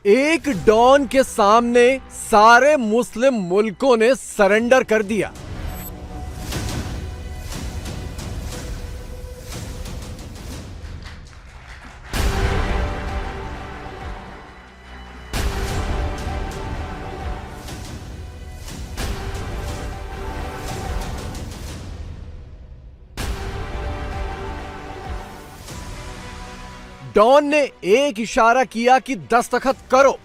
एक डॉन के सामने सारे मुस्लिम मुल्कों ने सरेंडर कर दिया। डॉन ने एक इशारा किया कि दस्तखत करो।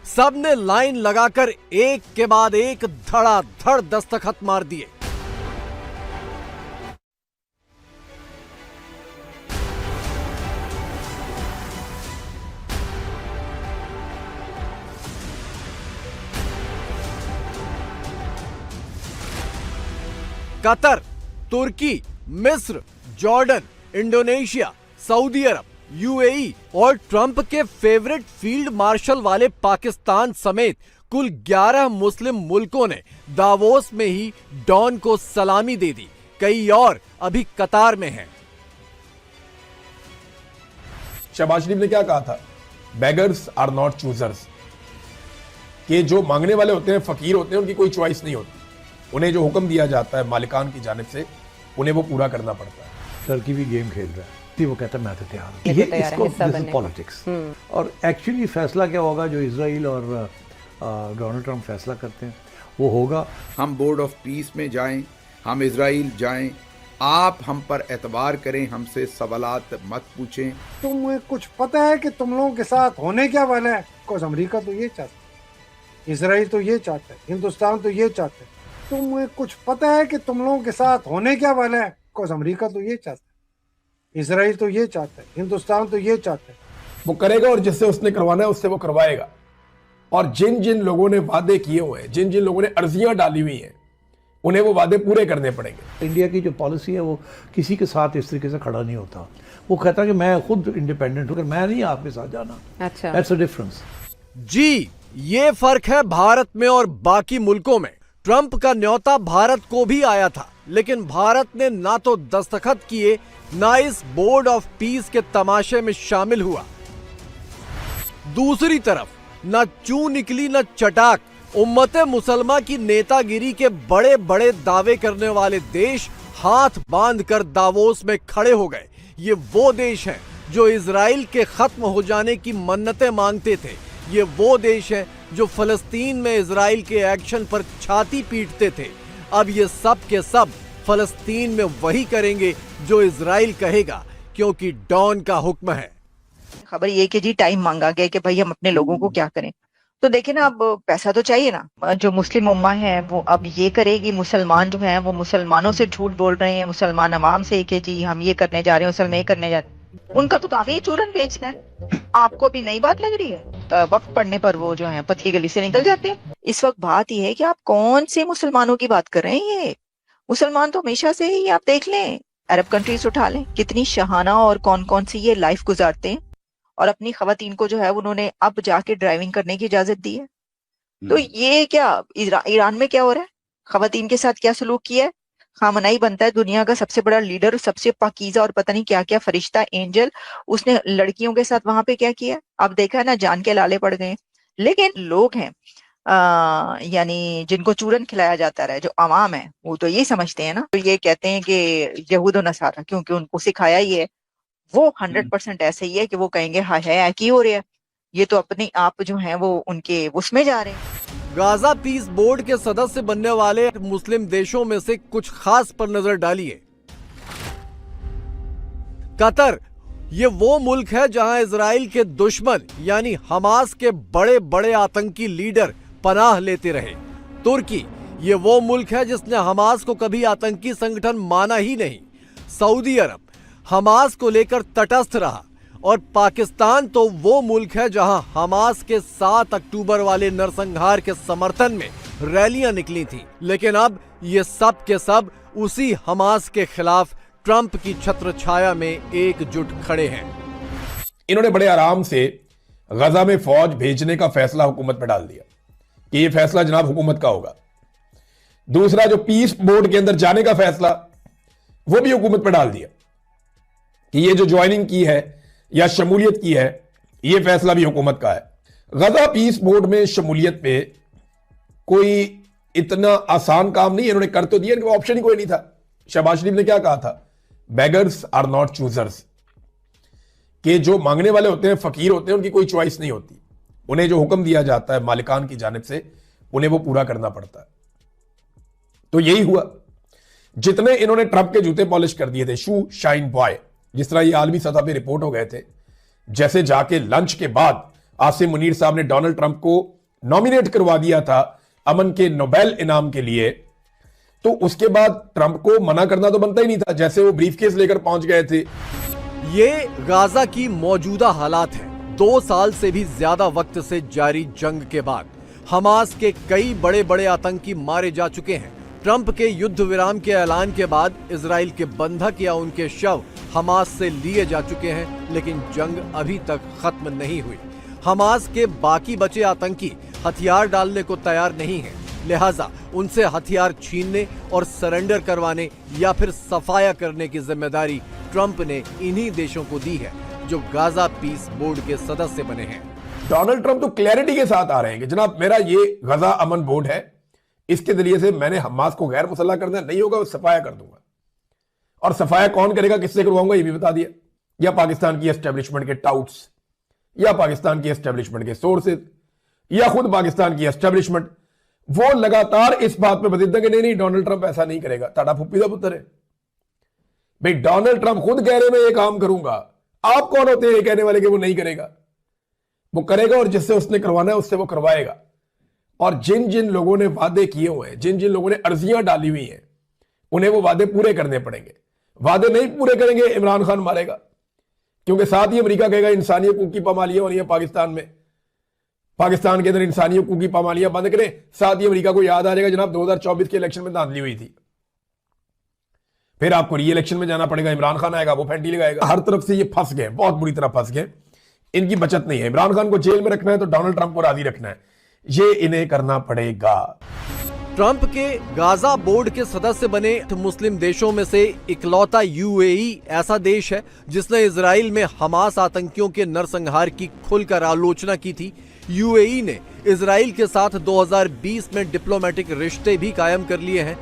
सबने लाइन लगाकर एक के बाद एक धड़ाधड़ दस्तखत मार दिए। कतर, तुर्की, मिस्र, जॉर्डन, इंडोनेशिया, सऊदी अरब, यूएई और ट्रंप के फेवरेट फील्ड मार्शल वाले पाकिस्तान समेत कुल 11 मुस्लिम मुल्कों ने दावोस में ही डॉन को सलामी दे दी। कई और अभी कतार में हैं। शहबाज शरीफ ने क्या कहा था? Beggars are not choosers. कि जो मांगने वाले होते हैं, फकीर होते हैं, उनकी कोई चॉइस नहीं होती। उन्हें जो हुक्म दिया जाता है मालिकान की जानिब से, उन्हें वो पूरा करना पड़ता है। टर्की भी गेम खेल रहा है, वो कहता है मैं तो तैयार हूं। ये इसको पॉलिटिक्स। और एक्चुअली फैसला क्या होगा जो इजराइल और डोनाल्ड ट्रंप फैसला करते हैं वो होगा। हम बोर्ड ऑफ पीस में जाएं, हम इजराइल जाएं, आप हम पर एतबार करें, हमसे सवालात मत पूछें। तुम्हें कुछ पता है कि तुम लोगों के साथ होने क्या वाला है? बिकॉज अमेरिका तो ये चाहता है, इजराइल तो ये चाहता है, हिंदुस्तान तो ये चाहता है। तुम्हें कुछ पता है कि तुम लोगों के साथ होने क्या वाला है? बिकॉज अमेरिका तो ये चाहता है, इजराइल तो ये चाहता है, हिंदुस्तान तो ये चाहता है। वो करेगा और जिससे उसने करवाना है उससे वो करवाएगा। और जिन जिन लोगों ने वादे किए हुए हैं, जिन जिन लोगों ने अर्जियां डाली हुई हैं, उन्हें वो वादे पूरे करने पड़ेंगे। इंडिया की जो पॉलिसी है वो किसी के साथ इस तरीके से खड़ा नहीं होता। वो कहता है कि मैं खुद इंडिपेंडेंट हूं, मैं नहीं आपके साथ जाना। अच्छा, दैट्स अ डिफरेंस। जी, ये फर्क है भारत में और बाकी मुल्कों में। ट्रंप का न्योता भारत को भी आया था, लेकिन भारत ने ना तो दस्तखत किए, ना इस बोर्ड ऑफ पीस के तमाशे में शामिल हुआ। दूसरी तरफ न चू निकली न चटाक। उम्मते मुसलमा की नेतागिरी के बड़े बड़े दावे करने वाले देश हाथ बांधकर दावोस में खड़े हो गए। ये वो देश हैं जो इजराइल के खत्म हो जाने की मन्नतें मांगते थे। ये वो देश हैं जो फलस्तीन में इजराइल के एक्शन पर छाती पीटते थे। अब ये सब के सब फलस्तीन में वही करेंगे जो इजराइल कहेगा, क्योंकि डॉन का हुक्म है। खबर ये कि जी टाइम मांगा गया कि भाई हम अपने लोगों को क्या करें। तो देखे ना, अब पैसा तो चाहिए ना। जो मुस्लिम उम्मा है वो अब ये करेगी, मुसलमान जो है वो मुसलमानों से झूठ बोल रहे हैं, मुसलमान अवाम से कि जी हम ये करने जा रहे हैं, मुसलमान ये करने जा रहे हैं। उनका तो काफी चूरन बेचना है। आपको भी नई बात लग रही है? तो वक्त पड़ने पर वो जो है पतली गली से निकल जाते हैं। इस वक्त बात यह है कि आप कौन से मुसलमानों की बात कर रहे हैं। ये मुसलमान तो हमेशा से ही, आप देख लें, अरब कंट्रीज उठा लें, कितनी शहाना और कौन कौन सी ये लाइफ गुजारते हैं। और अपनी खवातीन को जो है उन्होंने अब जाके ड्राइविंग करने की इजाजत दी है। तो ये क्या ईरान में क्या हो रहा है? खवातीन के साथ क्या सलूक किया है? खामनाई बनता है दुनिया का सबसे बड़ा लीडर, सबसे पाकीज़ा और पता नहीं क्या क्या फरिश्ता, एंजल, उसने लड़कियों के साथ वहां पे क्या किया? अब देखा है ना, जान के लाले पड़ गए। लेकिन लोग हैं यानी जिनको चूरन खिलाया जाता रहा है, जो अवाम है, वो तो ये समझते हैं ना, तो ये कहते हैं कि यहूद और नसारा, क्योंकि उनको सिखाया ही है, वो 100% ऐसे ही है कि वो कहेंगे हाँ है की हो रहा है। ये तो अपने आप जो है वो उनके उसमें जा रहे हैं। गाजा पीस बोर्ड के सदस्य बनने वाले मुस्लिम देशों में से कुछ खास पर नजर डालिए। कतर, ये वो मुल्क है जहां इजराइल के दुश्मन यानी हमास के बड़े बड़े आतंकी लीडर पनाह लेते रहे। तुर्की, ये वो मुल्क है जिसने हमास को कभी आतंकी संगठन माना ही नहीं। सऊदी अरब हमास को लेकर तटस्थ रहा। और पाकिस्तान तो वो मुल्क है जहां हमास के 7 अक्टूबर वाले नरसंहार के समर्थन में रैलियां निकली थी। लेकिन अब ये सब के सब उसी हमास के खिलाफ ट्रंप की छत्र छाया में एकजुट खड़े हैं। इन्होंने बड़े आराम से गजा में फौज भेजने का फैसला हुकूमत पे डाल दिया कि ये फैसला जनाब हुकूमत का होगा। दूसरा, जो पीस बोर्ड के अंदर जाने का फैसला, वो भी हुकूमत पे डाल दिया कि ये जो ज्वाइनिंग की है या शमूलियत की है, ये फैसला भी हुकूमत का है। गजा पीस बोर्ड में शमूलियत पे कोई इतना आसान काम नहीं, इन्होंने कर तो दिया, इनका ऑप्शन ही कोई नहीं था। शहबाज शरीफ ने क्या कहा था, बेगर्स आर नॉट चूजर्स, कि जो मांगने वाले होते हैं, फकीर होते हैं, उनकी कोई चॉइस नहीं होती, उन्हें जो हुक्म दिया जाता है मालिकान की जानिब से उन्हें वो पूरा करना पड़ता है। तो यही हुआ, जितने इन्होंने ट्रंप के जूते पॉलिश कर दिए थे, शू शाइन बॉय, जिस तरह ये आलमी सतह पे रिपोर्ट हो गए थे, जैसे जाके लंच के बाद आसिम मुनीर साहब ने डोनाल्ड ट्रंप को नॉमिनेट करवा दिया था अमन के नोबेल इनाम के लिए, तो उसके बाद ट्रंप को मना करना तो बनता ही नहीं था, जैसे वो ब्रीफकेस लेकर पहुंच गए थे। ये गाजा की मौजूदा हालात है। 2 साल से भी ज्यादा वक्त से जारी जंग के बाद हमास के कई बड़े बड़े आतंकी मारे जा चुके हैं। ट्रंप के युद्ध विराम के ऐलान के बाद इजराइल के बंधक या उनके शव हमास से लिए जा चुके हैं, लेकिन जंग अभी तक खत्म नहीं हुई। हमास के बाकी बचे आतंकी हथियार डालने को तैयार नहीं हैं, लिहाजा उनसे हथियार छीनने और सरेंडर करवाने या फिर सफाया करने की जिम्मेदारी ट्रंप ने इन्हीं देशों को दी है जो गाजा पीस बोर्ड के सदस्य बने हैं। डोनाल्ड ट्रंप तो क्लैरिटी के साथ आ रहे हैं कि जनाब मेरा ये गजा अमन बोर्ड है, इसके जरिए से मैंने हमास को गैर मुसल्लह करना नहीं होगा, सफाया कर दूंगा। और सफाया कौन करेगा, किससे करवाऊंगा, ये भी बता दिया। या पाकिस्तान की एस्टेब्लिशमेंट के टाउट्स, या पाकिस्तान की एस्टेब्लिशमेंट के सोर्सेज, या खुद पाकिस्तान की एस्टेब्लिशमेंट, वो लगातार इस बात पर बदलते कि नहीं डोनाल्ड ट्रंप ऐसा नहीं करेगा। ताड़ा फुप्पी का पुत्र है भाई, डोनाल्ड ट्रंप खुद कह रहे मैं ये काम करूंगा, आप कौन होते हैं ये कहने वाले कि वो नहीं करेगा? वो करेगा, और जिससे उसने करवाना है उससे वो करवाएगा। और जिन जिन लोगों ने वादे किए हुए हैं, जिन जिन लोगों ने अर्जियां डाली हुई हैं, उन्हें वो वादे पूरे करने पड़ेंगे। वादे नहीं पूरे करेंगे, इमरान खान मारेगा, क्योंकि साथ ही अमेरिका कहेगा इंसानी हकूक की पामालियां हो रही है पाकिस्तान में, पाकिस्तान के अंदर इंसानी हकूक की पामालियां बंद करें। साथ ही अमेरिका को याद आ जाएगा जनाब 2024 के इलेक्शन में धांधली हुई थी, फिर आपको री इलेक्शन में जाना पड़ेगा, इमरान खान आएगा, वो फैंटी लगाएगा। हर तरफ से ये फंस गए, बहुत बुरी तरह फंस गए, इनकी बचत नहीं है। इमरान खान को जेल में रखना है तो डोनाल्ड ट्रंप को राजी रखना है, ये इन्हें करना पड़ेगा। ट्रंप के गाजा बोर्ड के सदस्य बने मुस्लिम देशों में से इकलौता यूएई ऐसा देश है जिसने इजराइल में हमास आतंकियों के नरसंहार की खुलकर आलोचना की थी। यूएई ने इजराइल के साथ 2020 में डिप्लोमेटिक रिश्ते भी कायम कर लिए हैं।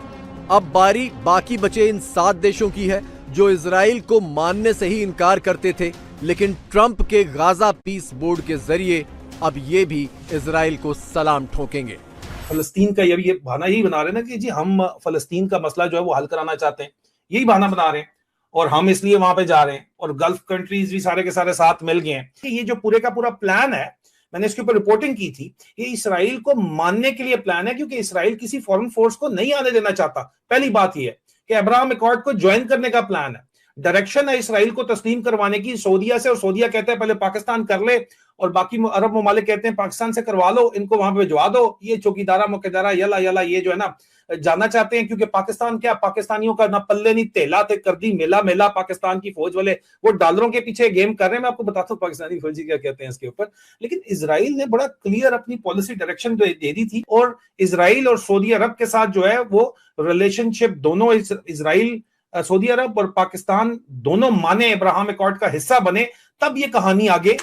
अब बारी बाकी बचे इन 7 देशों की है जो इजराइल को मानने से ही इनकार करते थे, लेकिन ट्रंप के गाजा पीस बोर्ड के जरिए अब ये भी इजराइल को सलाम ठोकेंगे। फलस्तीन का ये बहाना ही बना रहे हैं ना कि जी हम फलस्तीन का मसला जो है वो हल कराना चाहते हैं, यही बहाना बना रहे हैं, और हम इसलिए वहां पे जा रहे हैं, और गल्फ कंट्रीज भी सारे के सारे साथ मिल गए हैं। ये जो पूरे का पूरा प्लान है, मैंने इसके ऊपर रिपोर्टिंग की थी, ये इसराइल को मानने के लिए प्लान है, क्योंकि इसराइल किसी फॉरेन फोर्स को नहीं आने देना चाहता। पहली बात यह है कि अब्राहम अकॉर्ड को ज्वाइन करने का प्लान है, डायरेक्शन है इसराइल को तस्लीम करवाने की सऊदीया से, और सऊदीया कहते हैं पहले पाकिस्तान कर ले, और बाकी अरब ममालिक कहते हैं पाकिस्तान से करवा लो, इनको वहां पे भिजवा दो। ये चौकीदारा मुकद्दरा यला यला ये जो है ना जाना चाहते हैं, क्योंकि पाकिस्तान क्या, पाकिस्तानियों का ना पल्ले नहीं तेला थे, कर दी मेला मेला पाकिस्तान की फौज वाले, वो डॉलरों के पीछे गेम कर रहे हैं। मैं आपको बताता हूँ पाकिस्तानी फौजी क्या कहते हैं इसके ऊपर। लेकिन इजराइल ने बड़ा क्लियर अपनी पॉलिसी डायरेक्शन दे दी थी, और इजराइल और सऊदी अरब के साथ जो है वो रिलेशनशिप दोनों इजराइल, सऊदी अरब और पाकिस्तान दोनों माने, अब्राहम अकॉर्ड का हिस्सा बने, तब ये कहानी आगे।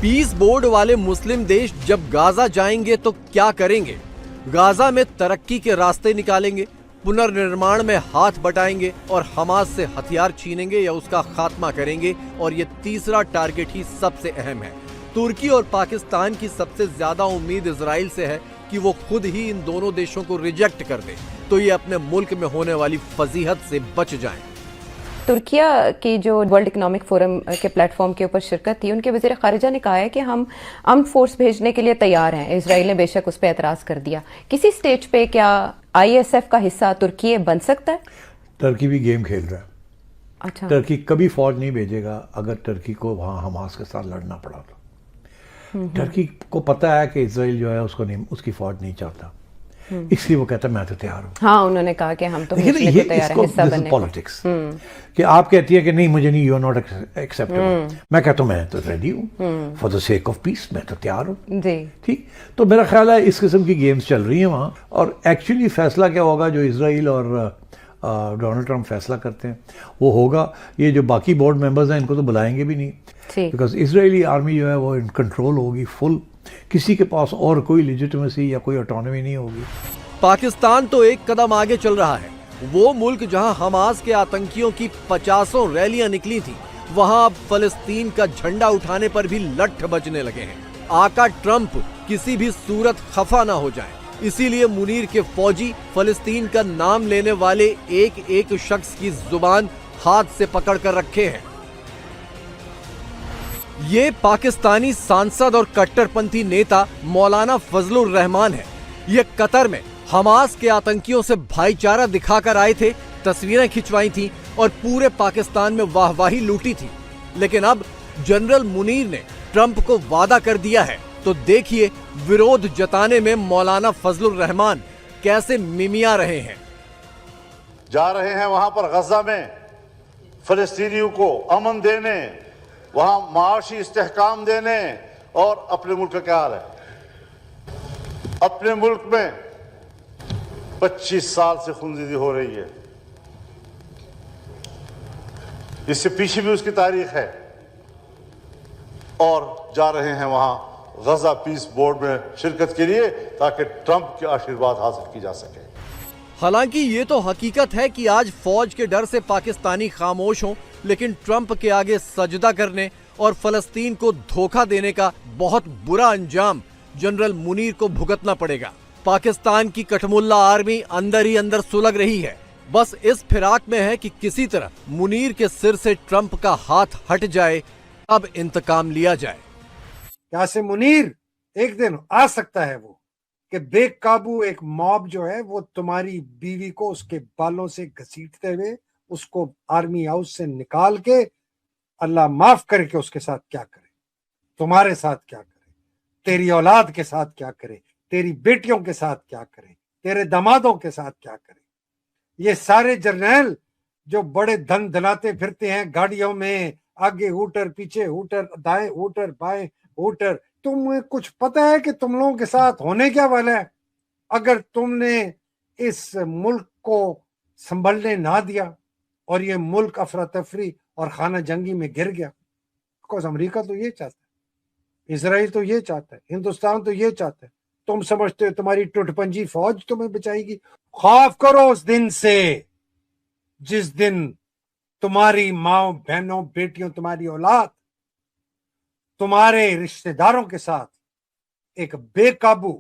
पीस बोर्ड वाले मुस्लिम देश जब गाजा जाएंगे तो क्या करेंगे? गाजा में तरक्की के रास्ते निकालेंगे, पुनर्निर्माण में हाथ बटाएंगे और हमास से हथियार छीनेंगे या उसका खात्मा करेंगे? और ये तीसरा टारगेट ही सबसे अहम है। तुर्की और पाकिस्तान की सबसे ज्यादा उम्मीद इजराइल से है कि वो खुद ही इन दोनों देशों को रिजेक्ट कर दे, तो ये अपने मुल्क में होने वाली फजीहत से बच जाएं। तुर्किया की जो वर्ल्ड इकोनॉमिक फोरम के प्लेटफॉर्म के ऊपर शिरकत थी, उनके वज़ीर ख़ारिजा ने कहा है कि हम आर्म्ड फोर्स भेजने के लिए तैयार हैं। इजराइल ने बेशक उस पर एतराज़ कर दिया। किसी स्टेज पे क्या ISF का हिस्सा तुर्की बन सकता है? टर्की भी गेम खेल रहा है। अच्छा, टर्की कभी फौज नहीं भेजेगा अगर टर्की को वहाँ हमास के साथ लड़ना पड़ा तो। टर्की को पता है कि इजराइल जो है उसको नहीं, उसकी फौज नहीं चाहता, इसलिए वो कहता है मैं तो तैयार हूँ। हाँ, उन्होंने कहा कि हम तो भेजने को तैयार हैं, हिस्सा बनने को। पॉलिटिक्स कि आप कहती है कि नहीं मुझे नहीं, यू आर नॉट एक्सेप्टेबल, मैं कहता हूँ मैं तो रेडी हूँ for the sake of peace, मैं तो तैयार हूँ जी। ठीक, तो मेरा ख्याल है इस किस्म की गेम्स चल रही हैं वहाँ। और एक्चुअली फैसला क्या होगा जो इजराइल और डोनाल्ड ट्रंप फैसला करते हैं वो होगा। ये जो बाकी बोर्ड मेंबर्स हैं इनको तो बुलाएंगे भी नहीं, बिकॉज इजरायली आर्मी जो है वो इन कंट्रोल होगी फुल, किसी के पास और कोई लेजिटिमेसी या कोई ऑटोनॉमी नहीं होगी। पाकिस्तान तो एक कदम आगे चल रहा है। वो मुल्क जहां हमास के आतंकियों की 50 रैलियां निकली थी, वहां अब फलस्तीन का झंडा उठाने पर भी लठ बजने लगे हैं। आका ट्रंप किसी भी सूरत खफा ना हो जाए, इसीलिए मुनीर के फौजी फलस्तीन का नाम लेने वाले एक एक शख्स की जुबान हाथ से पकड़ कर रखे हैं। ये पाकिस्तानी सांसद और कट्टरपंथी नेता मौलाना फजलुर रहमान है। ये कतर में हमास के आतंकियों से भाईचारा दिखाकर आए थे, तस्वीरें खिंचवाई थी और पूरे पाकिस्तान में वाहवाही लूटी थी। लेकिन अब जनरल मुनीर ने ट्रंप को वादा कर दिया है, तो देखिए विरोध जताने में मौलाना फजलुर रहमान कैसे मिमिया रहे हैं। जा रहे हैं वहां पर गजा में फलस्तीनियों को अमन देने, वहां माशी इस्तेहकाम देने, और अपने मुल्क का क्या हाल है? अपने मुल्क में 25 साल से खूनजदी हो रही है, इससे पीछे भी उसकी तारीख है, और जा रहे हैं वहां गजा पीस बोर्ड में शिरकत के लिए ताकि ट्रंप के आशीर्वाद हासिल की जा सके। हालांकि ये तो हकीकत है कि आज फौज के डर से पाकिस्तानी खामोश हों, लेकिन ट्रंप के आगे सजदा करने और फलस्तीन को धोखा देने का बहुत बुरा अंजाम जनरल मुनीर को भुगतना पड़ेगा। पाकिस्तान की कठमुल्ला आर्मी अंदर ही अंदर सुलग रही है, बस इस फिराक में है कि किसी तरह मुनीर के सिर से ट्रंप का हाथ हट जाए, अब इंतकाम लिया जाए। क्या से मुनीर एक दिन आ सकता है वो कि बेकाबू एक मॉब जो है वो तुम्हारी बीवी को उसके बालों से घसीटते हुए उसको आर्मी हाउस से निकाल के, अल्लाह माफ करके, उसके साथ क्या करे, तुम्हारे साथ क्या करे, तेरी औलाद के साथ क्या करे, तेरी बेटियों के साथ क्या करे, तेरे दामादों के साथ क्या करे। ये सारे जर्नैल जो बड़े धन धनाते फिरते हैं गाड़ियों में, आगे हूटर, पीछे हूटर, दाएं हूटर, बाएं हूटर, तुम्हें कुछ पता है कि तुम लोगों के साथ होने क्या वाला है अगर तुमने इस मुल्क को संभलने ना दिया और ये मुल्क अफरा तफरी और खाना जंगी में गिर गया। बिकॉज अमेरिका तो ये चाहता है, इसराइल तो ये चाहता है, हिंदुस्तान तो ये चाहता है। तुम समझते हो तुम्हारी टुटपंजी फौज तुम्हें बचाएगी? खौफ करो उस दिन से जिस दिन तुम्हारी माओ, बहनों, बेटियों, तुम्हारी औलाद तुम्हारे रिश्तेदारों के साथ एक बेकाबू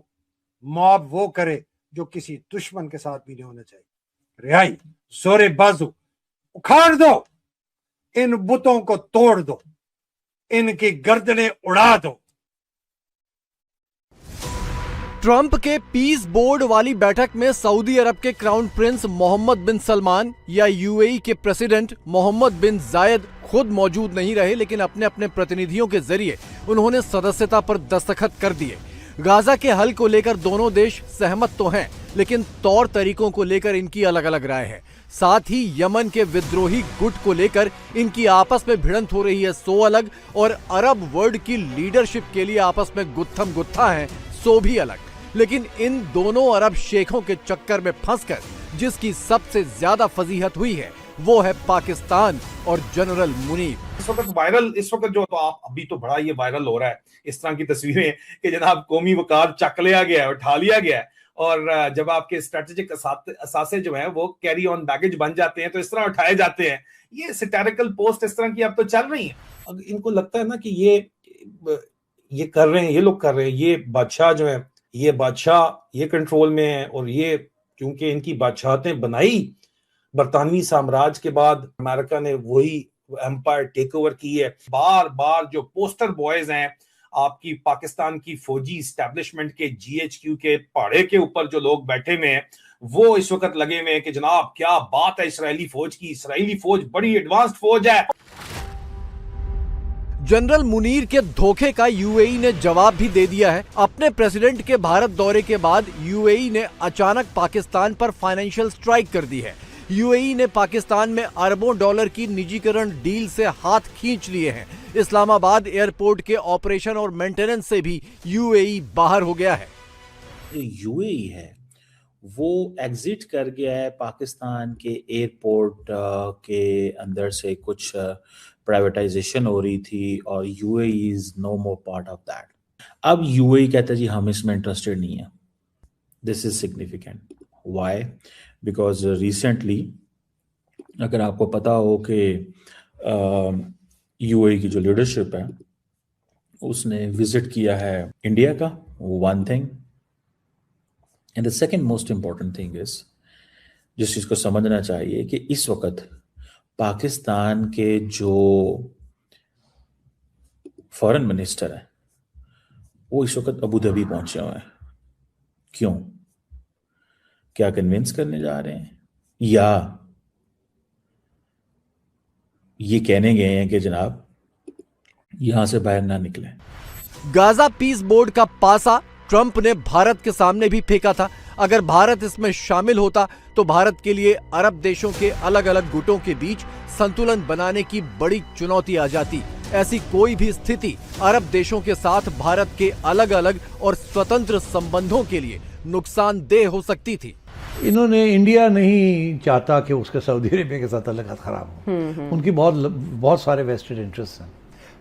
मॉब वो करे जो किसी दुश्मन के साथ भी नहीं होना चाहिए। रिहाई, जोरे बाजू, उखाड़ दो, इन बुतों को तोड़ दो, इनकी गर्दनें उड़ा दो। ट्रंप के पीस बोर्ड वाली बैठक में सऊदी अरब के क्राउन प्रिंस मोहम्मद बिन सलमान या यूएई के प्रेसिडेंट मोहम्मद बिन जायद खुद मौजूद नहीं रहे, लेकिन अपने अपने प्रतिनिधियों के जरिए उन्होंने सदस्यता पर दस्तखत कर दिए। गाजा के हल को लेकर दोनों देश सहमत तो हैं, लेकिन तौर तरीकों को लेकर इनकी अलग अलग राय है। साथ ही यमन के विद्रोही गुट को लेकर इनकी आपस में भिड़ंत हो रही है, सो अलग, और अरब वर्ल्ड की लीडरशिप के लिए आपस में गुत्थम गुत्था है, सो भी अलग। लेकिन इन दोनों अरब शेखों के चक्कर में फंसकर जिसकी सबसे ज्यादा फजीहत हुई है वो है पाकिस्तान और जनरल मुनीर। इस वक्त जो तो आप अभी तो बड़ा ये वायरल हो रहा है इस तरह की तस्वीरें कि जनाब कौमी वकार चक लिया गया है, उठा लिया गया है, और जब आपके स्ट्रेटेजिक असासे जो हैं वो कैरी ऑन बैगेज बन जाते हैं तो इस तरह उठाए जाते हैं। ये सैटिरिकल पोस्ट इस तरह की अब तो चल रही है। अब इनको लगता है ना कि ये कर रहे हैं, ये लोग कर रहे हैं, ये बादशाह जो है, ये बादशाह ये कंट्रोल में है, और ये क्योंकि इनकी बादशाहतें बनाई बरतानवी साम्राज्य के बाद, अमेरिका ने वही एम्पायर टेक ओवर की है। बार बार जो पोस्टर बॉयज हैं आपकी पाकिस्तान की फौजी एस्टेब्लिशमेंट के GHQ के पहाड़े के ऊपर जो लोग बैठे हुए हैं वो इस वक्त लगे हुए हैं कि जनाब क्या बात है इसराइली फौज की, इसराइली फौज बड़ी एडवांस्ड फौज है। जनरल मुनीर के धोखे का यूएई ने जवाब भी दे दिया है। अपने प्रेसिडेंट के भारत दौरे के बाद यूएई ने अचानक पाकिस्तान पर फाइनेंशियल स्ट्राइक कर दी है। यूएई ने पाकिस्तान में अरबों डॉलर की निजीकरण डील से हाथ खींच लिए हैं। इस्लामाबाद एयरपोर्ट के ऑपरेशन और मेंटेनेंस से भी यूएई बाहर हो गया है। यूएई है वो एग्जिट कर गया है पाकिस्तान के एयरपोर्ट के अंदर से कुछ प्राइवेटाइजेशन हो रही थी और UAE is no more part of that. अब यूएई कहता है जी हम इसमें इंटरेस्टेड नहीं है। This is significant. Why? Because recently अगर आपको पता हो कि यूएई की जो लीडरशिप है उसने विजिट किया है इंडिया का, one thing. And the second most important thing is, जिस चीज को समझना चाहिए कि इस वक्त पाकिस्तान के जो फॉरेन मिनिस्टर है वो इस वक्त अबू धाबी पहुंचे हुए हैं। क्यों? क्या कन्विंस करने जा रहे हैं या ये कहने गए हैं कि जनाब यहां से बाहर ना निकले? गाजा पीस बोर्ड का पासा ट्रंप ने भारत के सामने भी फेंका था। अगर भारत इसमें शामिल होता तो भारत के लिए अरब देशों के अलग अलग गुटों के बीच संतुलन बनाने की बड़ी चुनौती आ जाती। ऐसी कोई भी स्थिति अरब देशों के साथ भारत के अलग अलग और स्वतंत्र संबंधों के लिए नुकसानदेह हो सकती थी। इन्होंने, इंडिया नहीं चाहता कि उसके सऊदी अरेबिया के साथ ताल्लुकात खराब हो। उनकी बहुत सारे वेस्टेड इंटरेस्ट हैं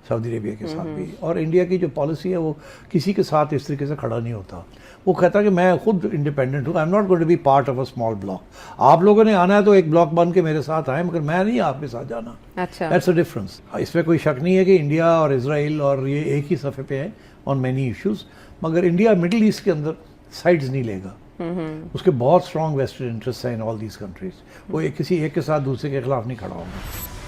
सऊदी अरेबिया के साथ भी, और इंडिया की जो पॉलिसी है वो किसी के साथ इस तरीके से खड़ा नहीं होता। वो कहता है कि मैं खुद इंडिपेंडेंट हूँ, I am not going to be part of a small block. आप लोगों ने आना है तो एक ब्लॉक बन के मेरे साथ आए, मगर मैं नहीं आपके साथ जाना। अच्छा, दैट्स अ डिफरेंस। इसमें कोई शक नहीं है कि इंडिया और इजराइल और ये एक ही सफ़े पे हैं ऑन मैनी इश्यूज, मगर इंडिया मिडिल ईस्ट के अंदर साइड्स नहीं लेगा। उसके बहुत स्ट्रॉन्ग वेस्टेड इंटरेस्ट हैं इन ऑल दीज कंट्रीज। वो किसी एक के साथ दूसरे के खिलाफ नहीं खड़ा होगा।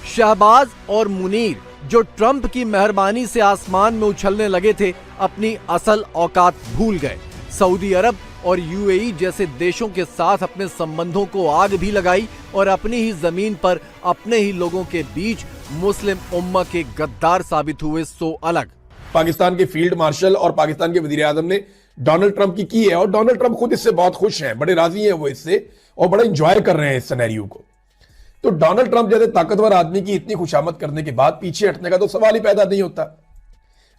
शहबाज और मुनीर जो ट्रंप की मेहरबानी से आसमान में उछलने लगे थे, अपनी असल औकात भूल गए। सऊदी अरब और यूएई जैसे देशों के साथ अपने संबंधों को आग भी लगाई और अपनी ही जमीन पर अपने ही लोगों के बीच मुस्लिम उम्मा के गद्दार साबित हुए। सो अलग पाकिस्तान के फील्ड मार्शल और पाकिस्तान के वजीर आजम ने डोनाल्ड ट्रंप की है, और डोनाल्ड ट्रंप खुद इससे बहुत खुश हैं, बड़े राजी हैं वो इससे, और बड़ा इंजॉय कर रहे हैं इस सिनेरियो को। तो डोनाल्ड ट्रंप जैसे ताकतवर आदमी की इतनी खुशामद करने के बाद पीछे हटने का तो सवाल ही पैदा नहीं होता।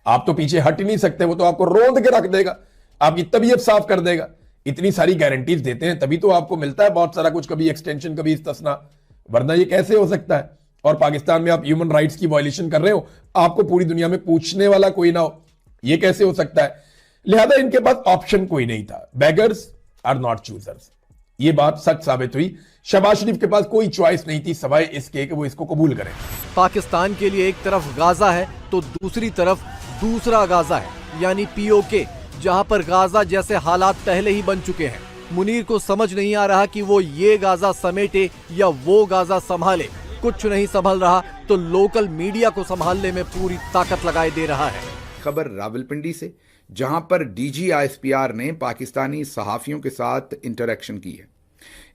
आप तो पीछे हट ही नहीं सकते, वो तो आपको रोंद के रख देगा, आपकी तबीयत साफ कर देगा। इतनी सारी गारंटीज देते हैं तभी तो आपको मिलता है बहुत सारा कुछ, कभी एक्सटेंशन कभी इस्तिस्ना, वरना ये कैसे हो सकता है? और पाकिस्तान में आप ह्यूमन राइट्स की वायलेशन कर रहे हो, आपको पूरी दुनिया में पूछने वाला कोई ना हो, ये कैसे हो सकता है? लिहाजा इनके पास ऑप्शन कोई नहीं था। बेगर्स आर नॉट चूजर्स, ये बात सच साबित हुई। शहबाज शरीफ के पास कोई चॉइस नहीं थी सवाए इसके कि वो इसको कबूल करें। पाकिस्तान के लिए एक तरफ गाजा है तो दूसरी तरफ दूसरा गाजा है, यानी पीओके, जहां पर गाजा जैसे हालात पहले ही बन चुके हैं। मुनीर को समझ नहीं आ रहा कि वो ये गाजा समेटे या वो गाजा संभाले। कुछ नहीं संभल रहा तो लोकल मीडिया को संभालने में पूरी ताकत लगाए दे रहा है। खबर रावलपिंडी से, जहां पर डीजी आईएसपीआर ने पाकिस्तानी सहाफियों के साथ इंटरेक्शन की है।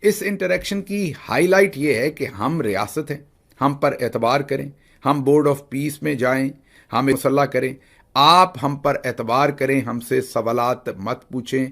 इस इंटरेक्शन की हाईलाइट ये है कि हम रियासत हैं, हम पर एतबार करें, हम बोर्ड ऑफ पीस में जाएं, हमें मुसल्ला करें, आप हम पर एतबार करें, हमसे सवालात मत पूछें।